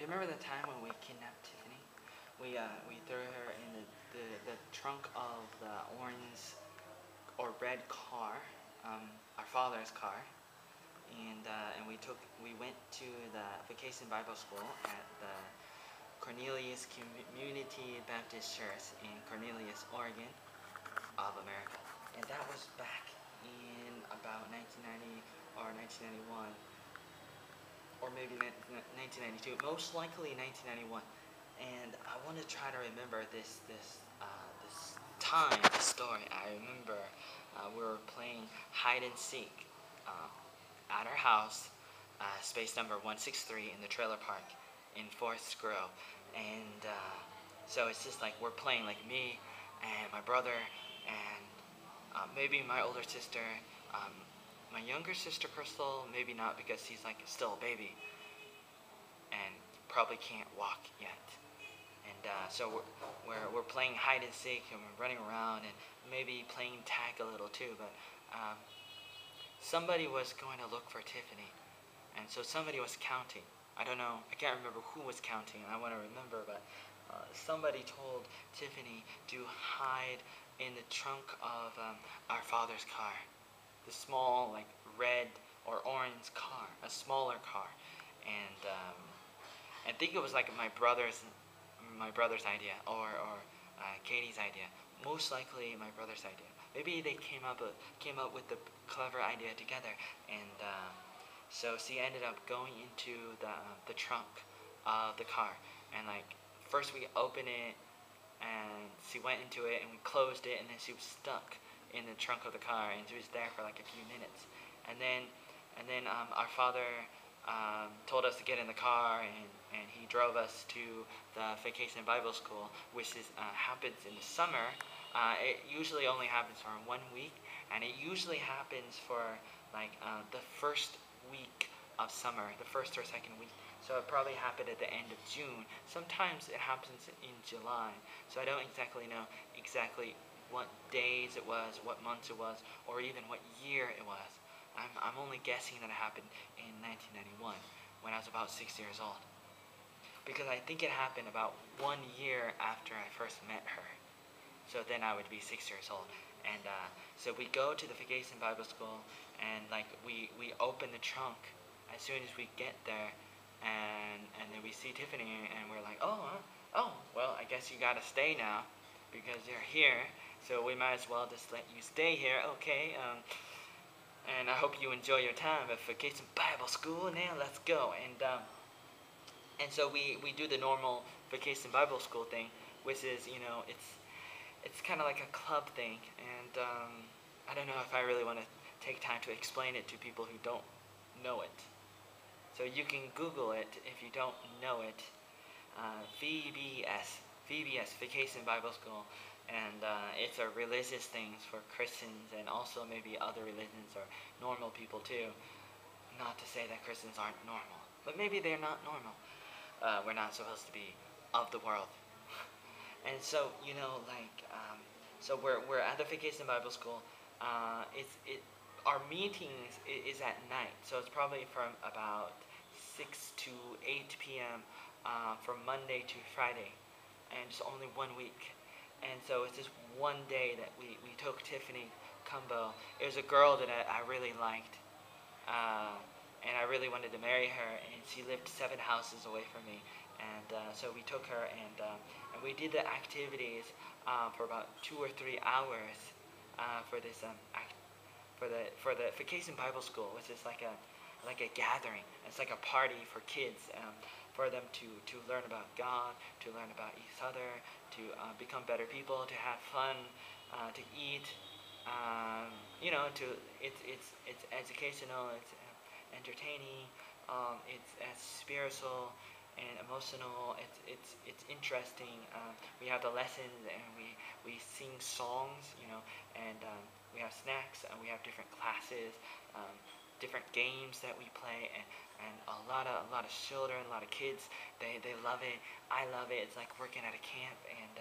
You remember the time when we kidnapped Tiffany? We threw her in the trunk of the orange or red car, our father's car, and we went to the vacation Bible school at the Cornelius Community Baptist Church in Cornelius, Oregon of America, and that was back in about 1990 or 1991 or maybe 1992, most likely 1991. And I want to try to remember this time, this story. I remember we were playing hide and seek at our house, space number 163 in the trailer park in Forest Grove, and so it's just like we're playing, like me and my brother and maybe my older sister. Um, my younger sister Crystal, maybe not because she's like still a baby and probably can't walk yet. And so we're playing hide and seek and we're running around and maybe playing tag a little too. But somebody was going to look for Tiffany, and so somebody was counting. I don't know. I can't remember who was counting. I want to remember, but somebody told Tiffany to hide in the trunk of our father's car, the small like red or orange car, a smaller car, and I think it was like my brother's idea or Katie's idea. Most likely my brother's idea. Maybe they came up with the clever idea together, and so she ended up going into the trunk of the car, and like first we opened it, and she went into it, and we closed it, and then she was stuck in the trunk of the car, and she was there for like a few minutes, and then our father told us to get in the car, and he drove us to the Vacation Bible School, which happens in the summer. It usually only happens for 1 week, and it usually happens for like the first week of summer, the first or second week. So it probably happened at the end of June. Sometimes it happens in July. So I don't exactly know exactly what days it was, what months it was, or even what year it was. I'm only guessing that it happened in 1991 when I was about 6 years old. Because I think it happened about 1 year after I first met her. So then I would be 6 years old. And so we go to the Vacation Bible School, and like we open the trunk as soon as we get there, and then we see Tiffany, and we're like, oh, well, I guess you gotta stay now because you're here. So we might as well just let you stay here, okay? And I hope you enjoy your time at Vacation Bible School. Now let's go. And so we do the normal Vacation Bible School thing, which is, it's kind of like a club thing, and I don't know if I really want to take time to explain it to people who don't know it. So you can Google it if you don't know it. VBS, Vacation Bible School, and it's a religious thing for Christians and also maybe other religions or normal people too. Not to say that Christians aren't normal, but maybe they're not normal. We're not supposed to be of the world. And so, so we're at the Vacation Bible School. Our meetings is at night, so it's probably from about 6 to 8 p.m. From Monday to Friday, and it's only 1 week. And so it's just one day that we took Tiffany Cumbo. It was a girl that I really liked, and I really wanted to marry her, and she lived 7 houses away from me. And so we took her, and we did the activities for about 2 or 3 hours for this for the Vacation Bible School, which is like a gathering. It's like a party for kids, for them to learn about God, to learn about each other, to become better people, to have fun, to eat. It's educational, it's entertaining, it's spiritual and emotional. It's interesting. We have the lessons, and we sing songs, and we have snacks, and we have different classes, different games that we play, and a lot of children, a lot of kids, they love it. I love it. It's like working at a camp, and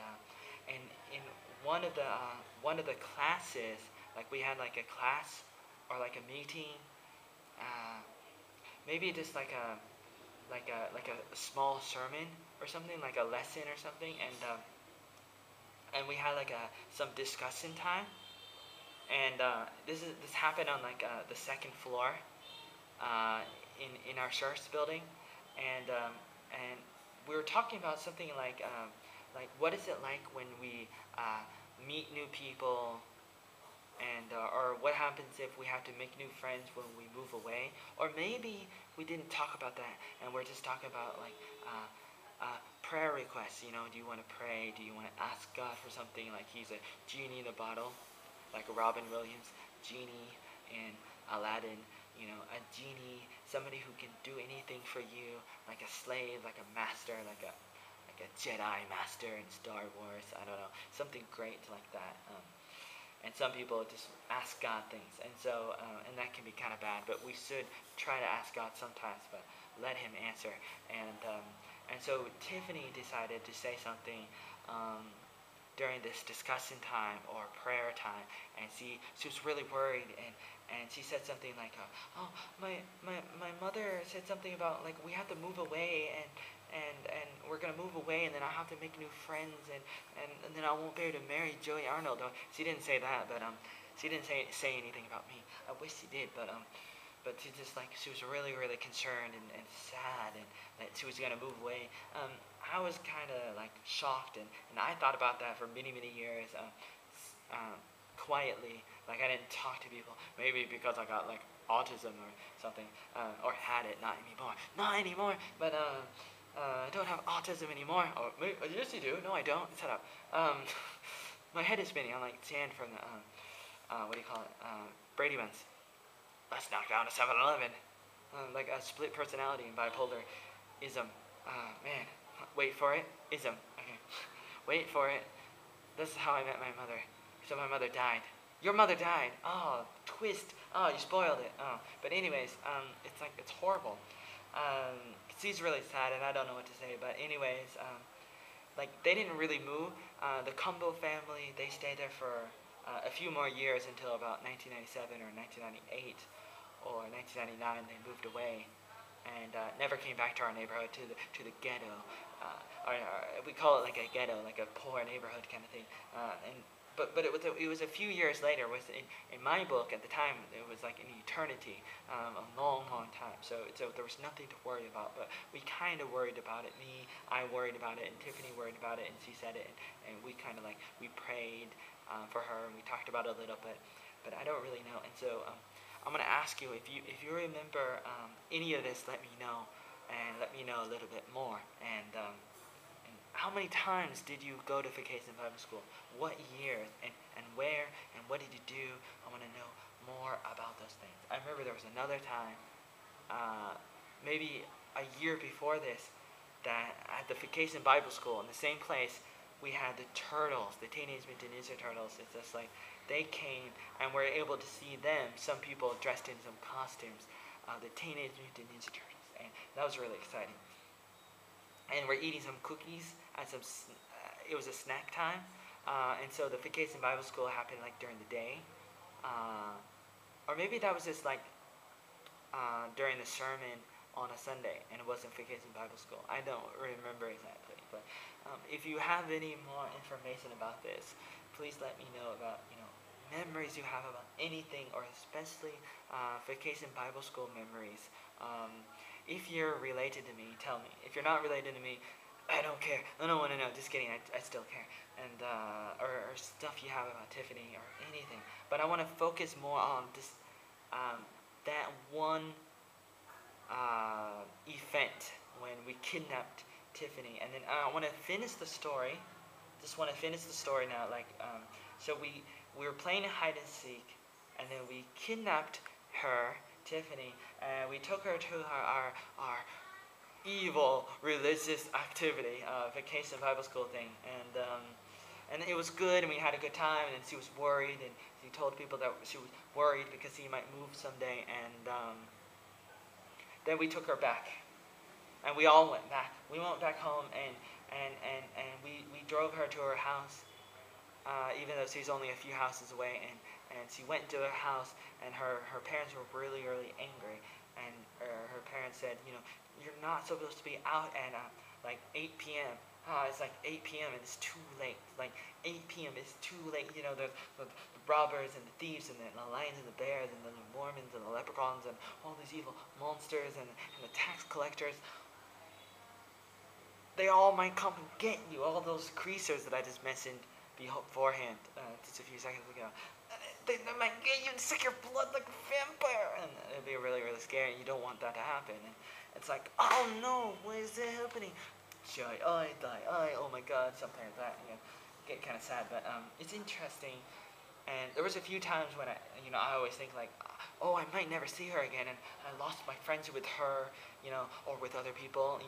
in one of the classes, like we had like a class or like a meeting, maybe just like like a small sermon or something, like a lesson or something, and we had like some discussion time, and this happened on like the second floor uh, in our church building, and we were talking about something like what is it like when we meet new people, and or what happens if we have to make new friends when we move away, or maybe we didn't talk about that and we're just talking about like prayer requests. Do you want to pray? Do you want to ask God for something? Like he's a genie in a bottle, like Robin Williams, genie in Aladdin. A genie, somebody who can do anything for you, like a slave, like a master, like a Jedi master in Star Wars. I don't know, something great like that. And some people just ask God things, and so and that can be kind of bad. But we should try to ask God sometimes, but let Him answer. And so Tiffany decided to say something during this discussion time or prayer time, and she was really worried, and she said something like, "Oh, my mother said something about like we have to move away, and we're gonna move away, and then I have to make new friends, and then I won't be able to marry Joey Arnold." She didn't say that, but she didn't say anything about me. I wish she did, but she just like she was really really concerned and sad, and that she was gonna move away. I was kind of like shocked, and I thought about that for many years, quietly. Like I didn't talk to people, maybe because I got like autism or something, or had it, not anymore. But I don't have autism anymore. Oh, yes you do. No, I don't. Shut up. My head is spinning. I'm like Jan from the what do you call it? Brady Bunch. Let's knock down a 7-Eleven. Like a split personality and bipolarism. Man, wait for it. Ism. Okay. Wait for it. This is how I met my mother. So my mother died. Your mother died. Oh, twist. Oh, you spoiled it. Oh, but anyways, it's like it's horrible. She's really sad, and I don't know what to say. But anyways, like they didn't really move. The Kumbo family, they stayed there for a few more years until about 1997 or 1998 or 1999. They moved away and never came back to our neighborhood, to the ghetto. Or we call it like a ghetto, like a poor neighborhood kind of thing. But it was a few years later. In my book at the time, it was like an eternity, a long time. So there was nothing to worry about. But we kind of worried about it. I worried about it, and Tiffany worried about it, and she said it, and we kind of like we prayed for her, and we talked about it a little bit. But I don't really know, and so I'm gonna ask you if you remember any of this. Let me know, and let me know a little bit more. And how many times did you go to Vacation Bible School? What year and where and what did you do? I want to know more about those things. I remember there was another time, maybe a year before this, that at the Vacation Bible School in the same place, we had the turtles, the Teenage Mutant Ninja Turtles. It's just like they came and we're able to see them. Some people dressed in some costumes, the Teenage Mutant Ninja Turtles, and that was really exciting. And we're eating some cookies at it was a snack time, and so the Vacation Bible School happened like during the day, or maybe that was just like during the sermon on a Sunday, and it wasn't Vacation Bible School. I don't remember exactly, but if you have any more information about this, please let me know about memories you have about anything, or especially Vacation Bible School memories. If you're related to me, tell me. If you're not related to me, I don't care. I don't want to know. Just kidding. I still care. And or stuff you have about Tiffany or anything. But I want to focus more on this that one event when we kidnapped Tiffany, and then I want to finish the story. Just want to finish the story now. So we were playing hide and seek, and then we kidnapped her, Tiffany, and we took her to our evil religious activity, Vacation Bible School thing, and it was good, and we had a good time, and she was worried, and she told people that she was worried because he might move someday, and then we took her back, and we all went back. We went back home, and we drove her to her house, even though she's only a few houses away, and she went to her house, and her parents were really angry, and her parents said, you're not supposed to be out at like 8 p.m. It's like 8 p.m. and it's too late. Like 8 p.m. is too late. You know, the robbers and the thieves and the lions and the bears and the Mormons and the leprechauns and all these evil monsters and the tax collectors. They all might come and get you. All those creasers that I just mentioned beforehand, just a few seconds ago. They might get you and suck your blood like a vampire. And it'd be really, really scary. You don't want that to happen. And it's like, oh no, what is it happening? Die, oh my god, something like that. Get kind of sad, but it's interesting. And there was a few times when I always think like, oh, I might never see her again, and I lost my friends with her, or with other people.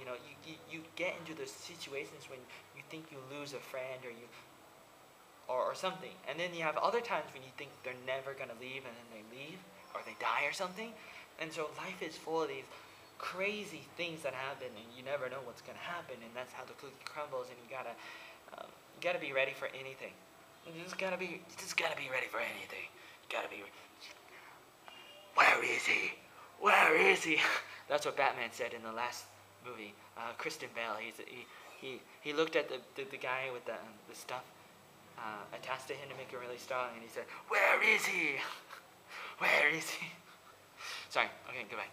You get into those situations when you think you lose a friend or something, and then you have other times when you think they're never gonna leave, and then they leave or they die or something. And so life is full of these crazy things that happen, and you never know what's gonna happen, and that's how the cookie crumbles. And you gotta be ready for anything. You just gotta be ready for anything. You gotta be. Where is he? Where is he? That's what Batman said in the last movie. Kristen Bell. He looked at the guy with the stuff attached to him to make it really strong, and he said, "Where is he? Where is he?" Sorry. Okay. Goodbye.